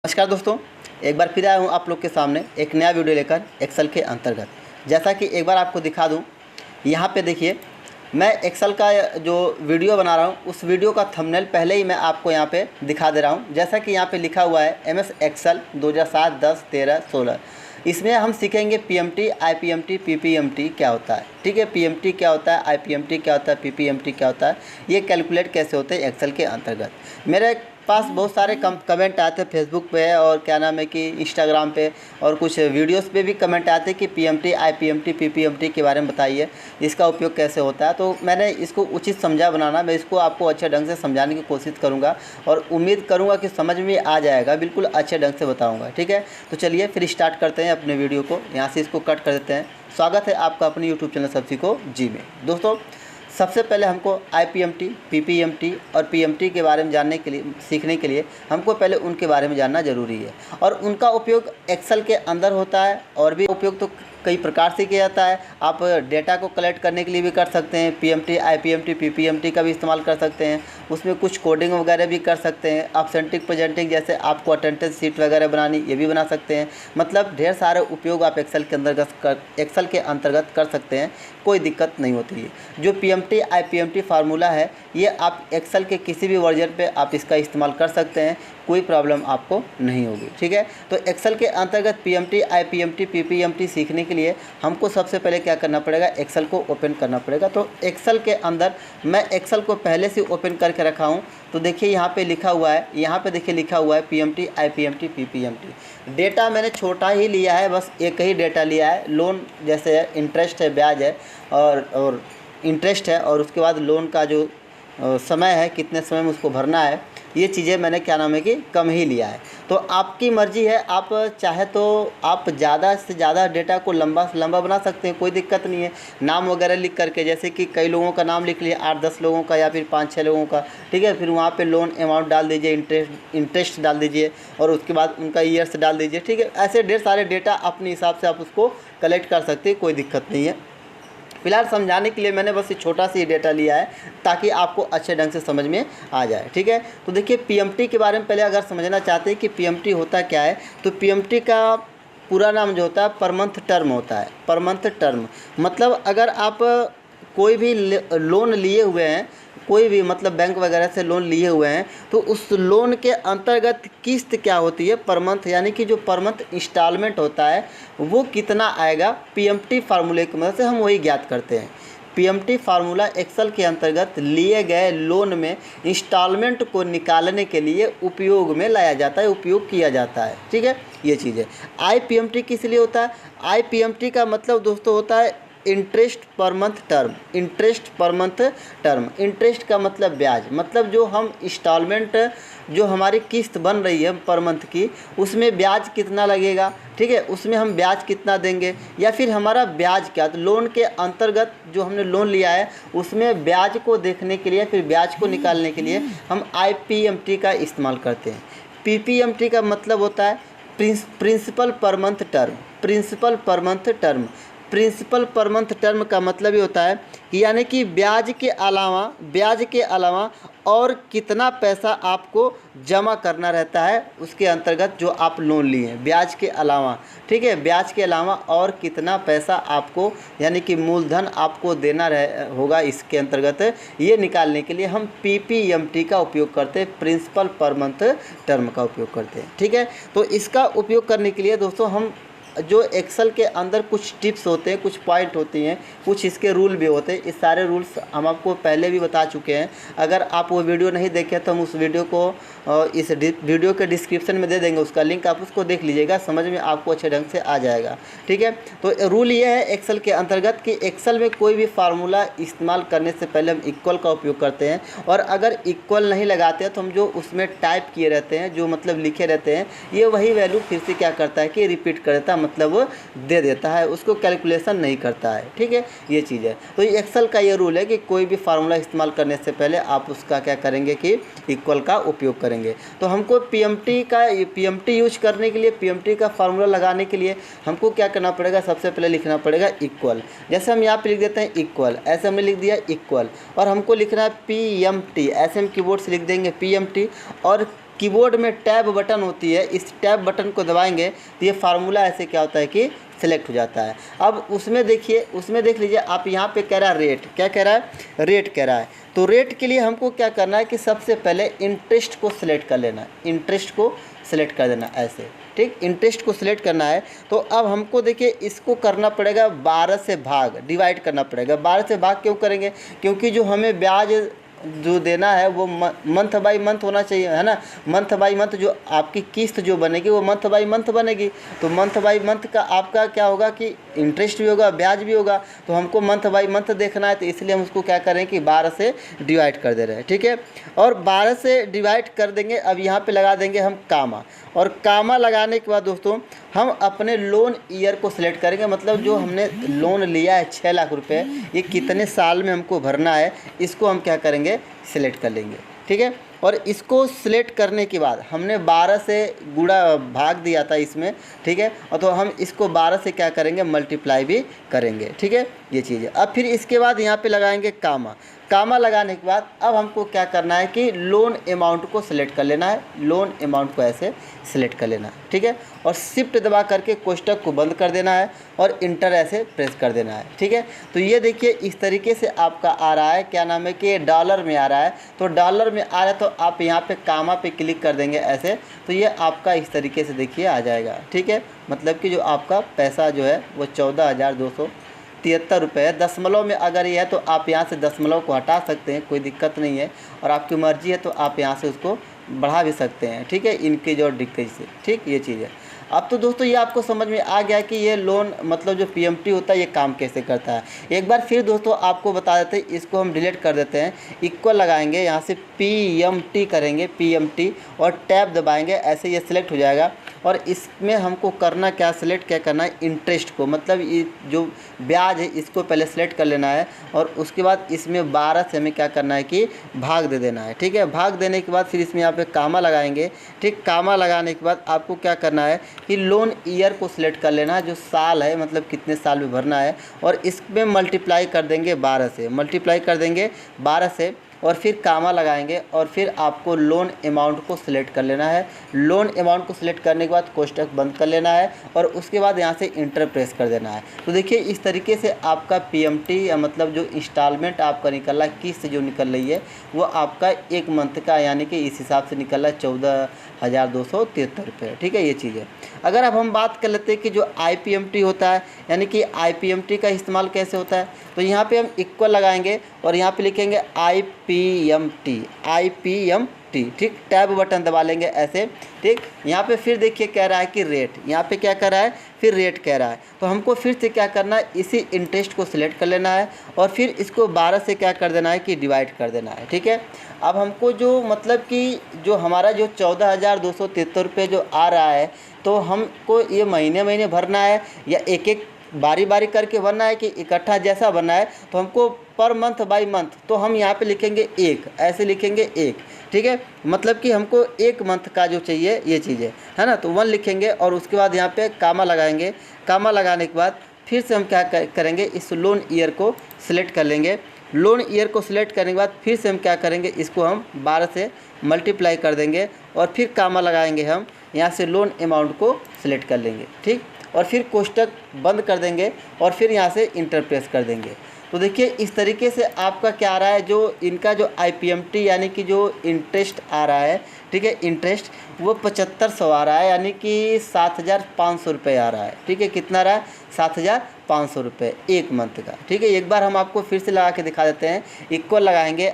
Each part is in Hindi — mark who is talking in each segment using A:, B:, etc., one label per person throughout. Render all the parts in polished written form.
A: नमस्कार दोस्तों, एक बार फिर आया हूँ आप लोग के सामने एक नया वीडियो लेकर एक्सेल के अंतर्गत। जैसा कि एक बार आपको दिखा दूँ, यहाँ पे देखिए मैं एक्सेल का जो वीडियो बना रहा हूँ उस वीडियो का थंबनेल पहले ही मैं आपको यहाँ पे दिखा दे रहा हूँ। जैसा कि यहाँ पे लिखा हुआ है MS एक्सेल 2007, 10, 13, 16। इसमें हम सीखेंगे PMT, IPMT, PPMT क्या होता है। ठीक है, PMT क्या होता है, IPMT क्या होता है, PPMT क्या होता है, ये कैलकुलेट कैसे होते हैं एक्सेल के अंतर्गत। मेरे पास बहुत सारे कमेंट आते हैं फेसबुक पे और क्या नाम है कि इंस्टाग्राम पे और कुछ वीडियोस पे भी कमेंट आते हैं कि PMT, IPMT, PPMT के बारे में बताइए, इसका उपयोग कैसे होता है। तो मैंने इसको उचित समझा बनाना, मैं इसको आपको अच्छे ढंग से समझाने की कोशिश करूँगा और उम्मीद करूँगा कि समझ में आ जाएगा, बिल्कुल अच्छे ढंग से बताऊँगा। ठीक है, तो चलिए फिर स्टार्ट करते हैं अपने वीडियो को। यहाँ से इसको कट कर देते हैं। स्वागत है आपका अपने यूट्यूब चैनल सब्जी को जी में। दोस्तों, सबसे पहले हमको IPMT, PPMT और PMT के बारे में जानने के लिए, सीखने के लिए हमको पहले उनके बारे में जानना ज़रूरी है। और उनका उपयोग एक्सेल के अंदर होता है और भी उपयोग तो कई प्रकार से किया जाता है। आप डेटा को कलेक्ट करने के लिए भी कर सकते हैं, PMT, IPMT, PPMT का भी इस्तेमाल कर सकते हैं। उसमें कुछ कोडिंग वगैरह भी कर सकते हैं। अपसेंटिक प्रेजेंटिंग, जैसे आपको अटेंडेंस शीट वगैरह बनानी, ये भी बना सकते हैं। मतलब ढेर सारे उपयोग आप एक्सेल के अंतर्गत कर सकते हैं, कोई दिक्कत नहीं होती है। जो PMT, IPMT फार्मूला है, ये आप एक्सेल के किसी भी वर्जन पे आप इसका इस्तेमाल कर सकते हैं, कोई प्रॉब्लम आपको नहीं होगी। ठीक है, तो एक्सेल के अंतर्गत PMT, IPMT, PPMT सीखने के लिए हमको सबसे पहले क्या करना पड़ेगा, एक्सेल को ओपन करना पड़ेगा। तो एक्सेल के अंदर मैं एक्सेल को पहले से ओपन करके रखा हूँ। तो देखिए यहाँ पे लिखा हुआ है, यहाँ पे देखिए लिखा हुआ है PMT, IPMT, PPMT। डेटा मैंने छोटा ही लिया है, बस एक ही डेटा लिया है। लोन जैसे इंटरेस्ट है, ब्याज है और इंटरेस्ट है, और उसके बाद लोन का जो समय है, कितने समय में उसको भरना है, ये चीज़ें मैंने क्या नाम है कि कम ही लिया है। तो आपकी मर्ज़ी है, आप चाहे तो आप ज़्यादा से ज़्यादा डेटा को लंबा से लंबा बना सकते हैं, कोई दिक्कत नहीं है। नाम वगैरह लिख करके, जैसे कि कई लोगों का नाम लिख लिया, 8-10 लोगों का या फिर 5-6 लोगों का। ठीक है, फिर वहाँ पे लोन अमाउंट डाल दीजिए, इंटरेस्ट डाल दीजिए और उसके बाद उनका ईयर्स डाल दीजिए। ठीक है, ऐसे ढेर सारे डेटा अपने हिसाब से आप उसको कलेक्ट कर सकते हैं, कोई दिक्कत नहीं है। फिलहाल समझाने के लिए मैंने बस ये छोटा सा डेटा लिया है ताकि आपको अच्छे ढंग से समझ में आ जाए। ठीक है, तो देखिए PMT के बारे में पहले अगर समझना चाहते हैं कि PMT होता क्या है, तो PMT का पूरा नाम जो होता है पर मंथ टर्म होता है। पर मंथ टर्म मतलब अगर आप कोई भी लोन लिए हुए हैं, कोई भी मतलब बैंक वगैरह से लोन लिए हुए हैं, तो उस लोन के अंतर्गत किस्त क्या होती है पर मंथ, यानी कि जो पर मंथ इंस्टॉलमेंट होता है वो कितना आएगा, PMT फार्मूले की मदद से हम वही ज्ञात करते हैं। PMT फार्मूला एक्सेल के अंतर्गत लिए गए लोन में इंस्टॉलमेंट को निकालने के लिए उपयोग में लाया जाता है, उपयोग किया जाता है। ठीक है, ये चीज़ है। IPMT किस लिए होता है, IPMT का मतलब दोस्तों होता है इंटरेस्ट पर मंथ टर्म। इंटरेस्ट पर मंथ टर्म, इंटरेस्ट का मतलब ब्याज, मतलब जो हम इंस्टॉलमेंट, जो हमारी किस्त बन रही है पर मंथ की, उसमें ब्याज कितना लगेगा। ठीक है, उसमें हम ब्याज कितना देंगे या फिर हमारा ब्याज क्या। तो लोन के अंतर्गत जो हमने लोन लिया है उसमें ब्याज को देखने के लिए, फिर ब्याज को निकालने के लिए हम IPMT का इस्तेमाल करते हैं। PPMT का मतलब होता है principal per month term. Principal per month term, principal per month term का मतलब ये होता है कि यानी कि ब्याज के अलावा और कितना पैसा आपको जमा करना रहता है उसके अंतर्गत जो आप लोन लिए हैं, ब्याज के अलावा। ठीक है, ब्याज के अलावा और कितना पैसा आपको, यानी कि मूलधन आपको देना होगा, इसके अंतर्गत ये निकालने के लिए हम PPMT का उपयोग करते हैं, प्रिंसिपल पर मंथ टर्म का उपयोग करते हैं। ठीक है, तो इसका उपयोग करने के लिए दोस्तों हम जो एक्सेल के अंदर कुछ टिप्स होते हैं, कुछ पॉइंट होती हैं, कुछ इसके रूल भी होते हैं। इस सारे रूल्स हम आपको पहले भी बता चुके हैं। अगर आप वो वीडियो नहीं देखे तो हम उस वीडियो को इस वीडियो के डिस्क्रिप्शन में दे देंगे, उसका लिंक आप उसको देख लीजिएगा, समझ में आपको अच्छे ढंग से आ जाएगा। ठीक है, तो रूल ये है एक्सेल के अंतर्गत कि एक्सेल में कोई भी फार्मूला इस्तेमाल करने से पहले हम इक्वल का उपयोग करते हैं, और अगर इक्वल नहीं लगाते हैं तो हम जो उसमें टाइप किए रहते हैं, जो मतलब लिखे रहते हैं, ये वही वैल्यू फिर से क्या करता है कि रिपीट कर देता है, मतलब दे देता है, उसको कैलकुलेशन नहीं करता है। ठीक है, ये चीज़ है। तो ये एक्सेल का ये रूल है कि कोई भी फार्मूला इस्तेमाल करने से पहले आप उसका क्या करेंगे कि इक्वल का उपयोग करेंगे। तो हमको PMT यूज करने के लिए, PMT का फार्मूला लगाने के लिए हमको क्या करना पड़ेगा, सबसे पहले लिखना पड़ेगा इक्वल। जैसे हम यहाँ पे लिख देते हैं इक्वल, ऐसे हमने लिख दिया इक्वल, और हमको लिखना है PMT, ऐसे हम कीबोर्ड से लिख देंगे PMT, और कीबोर्ड में टैब बटन होती है, इस टैब बटन को दबाएंगे तो ये फार्मूला ऐसे क्या होता है कि सिलेक्ट हो जाता है। अब उसमें देखिए, उसमें देख लीजिए आप, यहाँ पे कह रहा है रेट, क्या कह रहा है, रेट कह रहा है। तो रेट के लिए हमको क्या करना है कि सबसे पहले इंटरेस्ट को सिलेक्ट कर लेना है, इंटरेस्ट को सिलेक्ट कर देना ऐसे, ठीक, इंटरेस्ट को सिलेक्ट करना है। तो अब हमको देखिए इसको करना पड़ेगा 12 से भाग, डिवाइड करना पड़ेगा। 12 से भाग क्यों करेंगे, क्योंकि जो हमें ब्याज जो देना है वो मंथ बाई मंथ होना चाहिए, है ना। मंथ बाई मंथ जो आपकी किस्त जो बनेगी वो मंथ बाई मंथ बनेगी। तो मंथ बाई मंथ का आपका क्या होगा कि इंटरेस्ट भी होगा, ब्याज भी होगा। तो हमको मंथ बाई मंथ देखना है, तो इसलिए हम उसको क्या करें कि 12 से डिवाइड कर दे रहे हैं, ठीक है। और 12 से डिवाइड कर देंगे। अब यहाँ पे लगा देंगे हम कामा, और कामा लगाने के बाद दोस्तों हम अपने लोन ईयर को सिलेक्ट करेंगे, मतलब जो हमने लोन लिया है 6 लाख रुपए, ये कितने साल में हमको भरना है, इसको हम क्या करेंगे, सिलेक्ट कर लेंगे, ठीक है। और इसको सिलेक्ट करने के बाद हमने 12 से गुणा भाग दिया था इसमें, ठीक है, और तो हम इसको 12 से क्या करेंगे, मल्टीप्लाई भी करेंगे, ठीक है, ये चीज़ है। अब फिर इसके बाद यहाँ पे लगाएंगे कामा। कामा लगाने के बाद अब हमको क्या करना है कि लोन अमाउंट को सिलेक्ट कर लेना है, लोन अमाउंट को ऐसे सिलेक्ट कर लेना है, ठीक है। और शिफ्ट दबा करके कोष्टक को बंद कर देना है और इंटर ऐसे प्रेस कर देना है, ठीक है। तो ये देखिए इस तरीके से आपका आ रहा है, क्या नाम है कि डॉलर में आ रहा है। तो डॉलर में आ रहा है तो आप यहाँ पे कामा पे क्लिक कर देंगे ऐसे, तो ये आपका इस तरीके से देखिए आ जाएगा, ठीक है। मतलब कि जो आपका पैसा जो है वो 14,273 रुपये है। दशमलव में अगर ये है तो आप यहाँ से दशमलव को हटा सकते हैं, कोई दिक्कत नहीं है, और आपकी मर्ज़ी है तो आप यहाँ से उसको बढ़ा भी सकते हैं, ठीक है, इंक्रीज और डिक्रीज से, ठीक, ये चीज़ है। अब तो दोस्तों ये आपको समझ में आ गया कि ये लोन मतलब जो पीएमटी होता है ये काम कैसे करता है। एक बार फिर दोस्तों आपको बता देते हैं, इसको हम डिलीट कर देते हैं। इक्वल लगाएंगे, यहाँ से पीएमटी करेंगे, पीएमटी, और टैब दबाएंगे, ऐसे ये सिलेक्ट हो जाएगा। और इसमें हमको करना क्या, सिलेक्ट क्या करना है, इंटरेस्ट को, मतलब ये जो ब्याज है इसको पहले सिलेक्ट कर लेना है। और उसके बाद इसमें 12 से हमें क्या करना है कि भाग दे देना है, ठीक है। भाग देने के बाद फिर इसमें यहाँ पे कामा लगाएंगे, ठीक। कामा लगाने के बाद आपको क्या करना है कि लोन ईयर को सिलेक्ट कर लेना है, जो साल है, मतलब कितने साल में भरना है, और इसमें मल्टीप्लाई कर देंगे 12 से, मल्टीप्लाई कर देंगे 12 से, और फिर कामा लगाएंगे। और फिर आपको लोन अमाउंट को सिलेक्ट कर लेना है। लोन अमाउंट को सिलेक्ट करने के बाद कोष्टक बंद कर लेना है, और उसके बाद यहाँ से इंटर प्रेस कर देना है। तो देखिए इस तरीके से आपका पीएमटी, या मतलब जो इंस्टॉलमेंट आपका निकल रहा है, किस्त जो निकल रही है वो आपका 1 मंथ का, यानी कि इस हिसाब से निकल रहा है 14,273 रुपये, ठीक है, ये चीज़ है। अगर अब हम बात कर लेते हैं कि जो आईपीएमटी होता है, यानी कि आईपीएमटी का इस्तेमाल कैसे होता है, तो यहाँ पे हम इक्वल लगाएंगे और यहाँ पे लिखेंगे आईपीएमटी, आईपीएमटी, ठीक। टैब बटन दबा लेंगे ऐसे, ठीक। यहाँ पे फिर देखिए कह रहा है कि रेट, यहाँ पे क्या कर रहा है, फिर रेट कह रहा है। तो हमको फिर से क्या करना है, इसी इंटरेस्ट को सिलेक्ट कर लेना है, और फिर इसको 12 से क्या कर देना है कि डिवाइड कर देना है, ठीक है। अब हमको जो मतलब कि जो हमारा जो 14,273 रुपये जो आ रहा है, तो हमको ये महीने महीने भरना है या एक एक बारी बारी करके भरना है कि इकट्ठा जैसा भरना है। तो हमको पर मंथ बाई मंथ, तो हम यहाँ पे लिखेंगे 1, ऐसे लिखेंगे 1, ठीक है। मतलब कि हमको 1 मंथ का जो चाहिए ये चीज़ है ना। तो 1 लिखेंगे और उसके बाद यहाँ पे कामा लगाएंगे। कामा लगाने के बाद फिर से हम क्या करेंगे, इस लोन ईयर को सिलेक्ट कर लेंगे। लोन ईयर को सिलेक्ट करने के बाद फिर से हम क्या करेंगे, इसको हम 12 से मल्टीप्लाई कर देंगे, और फिर कामा लगाएंगे, हम यहाँ से लोन अमाउंट को सिलेक्ट कर लेंगे, ठीक। और फिर कोष्टक बंद कर देंगे और फिर यहाँ से इंटर प्रेस कर देंगे। तो देखिए इस तरीके से आपका क्या आ रहा है, जो इनका जो आईपीएमटी यानी कि जो इंटरेस्ट आ रहा है, ठीक है, इंटरेस्ट वो 7500 आ रहा है, यानी कि 7,500 रुपये आ रहा है, ठीक है। कितना आ रहा है, 7,500 रुपये 1 मंथ का, ठीक है। एक बार हम आपको फिर से लगा के दिखा देते हैं। इक्वल लगाएंगे,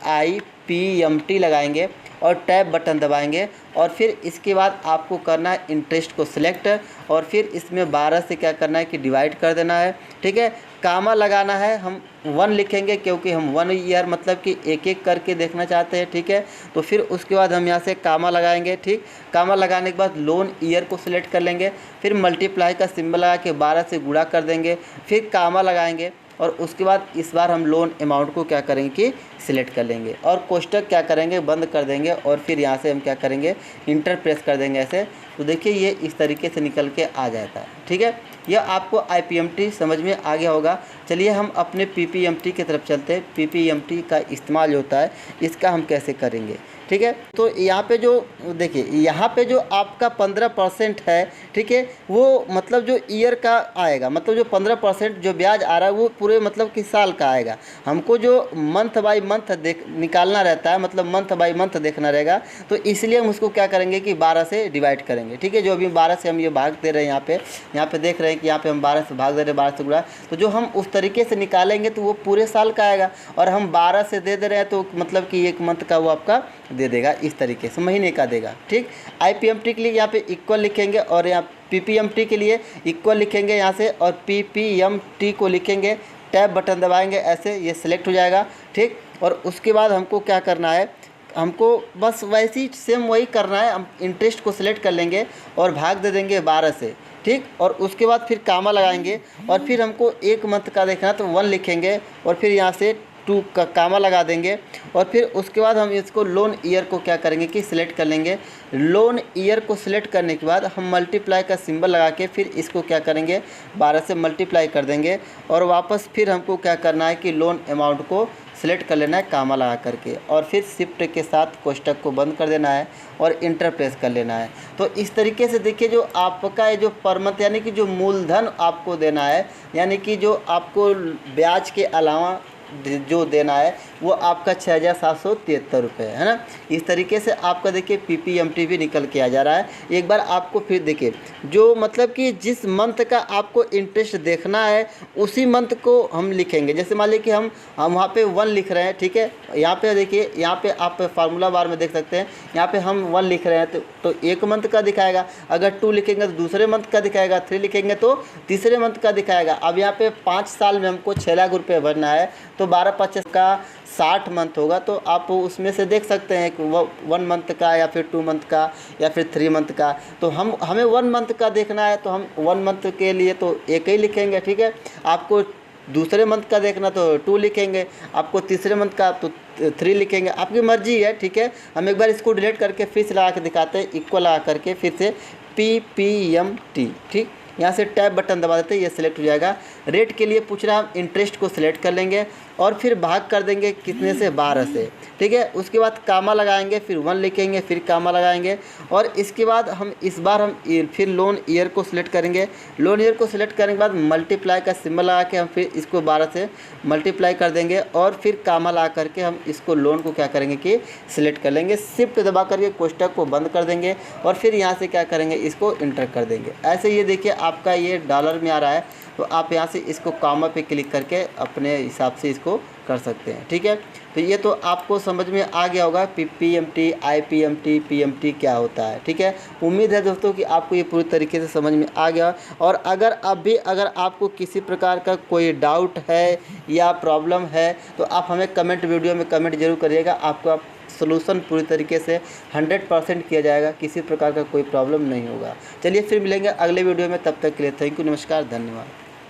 A: आईपीएमटी लगाएंगे और टैब बटन दबाएंगे, और फिर इसके बाद आपको करना है इंटरेस्ट को सिलेक्ट, और फिर इसमें 12 से क्या करना है कि डिवाइड कर देना है, ठीक है। कामा लगाना है, हम 1 लिखेंगे क्योंकि हम 1 ईयर मतलब कि एक एक करके देखना चाहते हैं, ठीक है। तो फिर उसके बाद हम यहाँ से कामा लगाएंगे, ठीक। कामा लगाने के बाद लोन ईयर को सिलेक्ट कर लेंगे, फिर मल्टीप्लाई का सिंबल लगा के 12 से गुणा कर देंगे, फिर कामा लगाएंगे, और उसके बाद इस बार हम लोन अमाउंट को क्या करेंगे कि सिलेक्ट कर लेंगे, और कोष्टक क्या करेंगे, बंद कर देंगे, और फिर यहाँ से हम क्या करेंगे, इंटर प्रेस कर देंगे ऐसे। तो देखिए ये इस तरीके से निकल के आ जाता है, ठीक है। यह आपको आईपीएमटी समझ में आ गया होगा। चलिए हम अपने पीपीएमटी की तरफ चलते हैं। पीपीएमटी का इस्तेमाल होता है, इसका हम कैसे करेंगे, ठीक है। तो यहाँ पे जो देखिए, यहाँ पे जो आपका 15% है, ठीक है, वो मतलब जो ईयर का आएगा, मतलब जो 15% जो ब्याज आ रहा है वो पूरे मतलब कि साल का आएगा। हमको जो मंथ बाय मंथ निकालना रहता है, मतलब मंथ बाय मंथ देखना रहेगा, तो इसलिए हम उसको क्या करेंगे कि 12 से डिवाइड करेंगे, ठीक है। जो अभी 12 से हम ये भाग दे रहे हैं, यहाँ पे देख रहे हैं कि यहाँ पे हम 12 से भाग दे रहे हैं, 12 से गुणा, तो जो हम उस तरीके से निकालेंगे तो वो पूरे साल का आएगा। और हम 12 से दे रहे हैं तो मतलब कि एक मंथ का वो आपका दे देगा, इस तरीके से महीने का देगा, ठीक। IPMT के लिए यहाँ पे इक्वल लिखेंगे और यहाँ PPMT के लिए इक्वल लिखेंगे यहाँ से, और PPMT को लिखेंगे, टैब बटन दबाएंगे, ऐसे ये सिलेक्ट हो जाएगा, ठीक। और उसके बाद हमको क्या करना है, हमको बस वैसे ही सेम वही करना है, हम इंटरेस्ट को सिलेक्ट कर लेंगे और भाग दे देंगे 12 से, ठीक। और उसके बाद फिर कामा लगाएंगे और फिर हमको एक मंथ का देखना तो 1 लिखेंगे और फिर यहाँ से 2 का कामा लगा देंगे। और फिर उसके बाद हम इसको लोन ईयर को क्या करेंगे कि सिलेक्ट कर लेंगे। लोन ईयर को सिलेक्ट करने के बाद हम मल्टीप्लाई का सिंबल लगा के फिर इसको क्या करेंगे 12 से मल्टीप्लाई कर देंगे। और वापस फिर हमको क्या करना है कि लोन अमाउंट को सिलेक्ट कर लेना है कामा लगा करके, और फिर शिफ्ट के साथ कोष्टक को बंद कर देना है और इंटर प्रेस कर लेना है। तो इस तरीके से देखिए, जो आपका ये जो पर मंथ यानी कि जो मूलधन आपको देना है, यानी कि जो आपको ब्याज के अलावा जो देना है वो आपका 6,773 रुपये है ना। इस तरीके से आपका देखिए PPMT भी निकल के आ जा रहा है। एक बार आपको फिर देखिए, जो मतलब कि जिस मंथ का आपको इंटरेस्ट देखना है उसी मंथ को हम लिखेंगे। जैसे मान लीजिए कि हम वहाँ पे 1 लिख रहे हैं, ठीक है। यहाँ पे देखिए, यहाँ पे आप फार्मूला बार में देख सकते हैं, यहाँ पे हम 1 लिख रहे हैं तो एक मंथ का दिखाएगा। अगर 2 लिखेंगे तो दूसरे मंथ का दिखाएगा, 3 लिखेंगे तो तीसरे मंथ का दिखाएगा। अब यहाँ पे 5 साल में हमको 6 लाख रुपये भरना है, तो 12/5 का 60 मंथ होगा। तो आप उसमें से देख सकते हैं कि 1 मंथ का या फिर 2 मंथ का या फिर 3 मंथ का। तो हमें 1 मंथ का देखना है तो हम 1 मंथ के लिए तो एक ही लिखेंगे, ठीक है। आपको दूसरे मंथ का देखना तो 2 लिखेंगे, आपको तीसरे मंथ का तो 3 लिखेंगे, आपकी मर्जी है, ठीक है। हम एक बार इसको डिलीट करके फिर से लगा के दिखाते हैं, इक्वल लगा करके फिर से PPMT, ठीक। यहाँ से टैब बटन दबा देते हैं, ये सिलेक्ट हो जाएगा। रेट के लिए पूछ रहा है, हम इंटरेस्ट को सिलेक्ट कर लेंगे और फिर भाग कर देंगे कितने से 12 से, ठीक है। उसके बाद कामा लगाएंगे, फिर 1 लिखेंगे, फिर कामा लगाएंगे और इसके बाद हम इस बार हम फिर लोन ईयर को सिलेक्ट करेंगे। लोन ईयर को सिलेक्ट करने के बाद मल्टीप्लाई का सिंबल लगा के हम फिर इसको 12 से मल्टीप्लाई कर देंगे और फिर कामा लगा करके हम इसको लोन को क्या करेंगे कि सिलेक्ट कर लेंगे। शिफ्ट दबा करके कोष्टक को बंद कर देंगे और फिर यहाँ से क्या करेंगे, इसको इंटर कर देंगे। ऐसे ये देखिए आपका ये डॉलर में आ रहा है, तो आप यहाँ से इसको कामा पे क्लिक करके अपने हिसाब से इसको कर सकते हैं, ठीक है। तो ये तो आपको समझ में आ गया होगा PPMT, IPMT, PMT क्या होता है, ठीक है। उम्मीद है दोस्तों कि आपको ये पूरी तरीके से समझ में आ गया। और अगर आपको किसी प्रकार का कोई डाउट है या प्रॉब्लम है तो आप हमें कमेंट वीडियो में कमेंट जरूर करिएगा। आपका सोल्यूशन पूरी तरीके से 100% किया जाएगा, किसी प्रकार का कोई प्रॉब्लम नहीं होगा। चलिए फिर मिलेंगे अगले वीडियो में, तब तक के लिए थैंक यू, नमस्कार, धन्यवाद।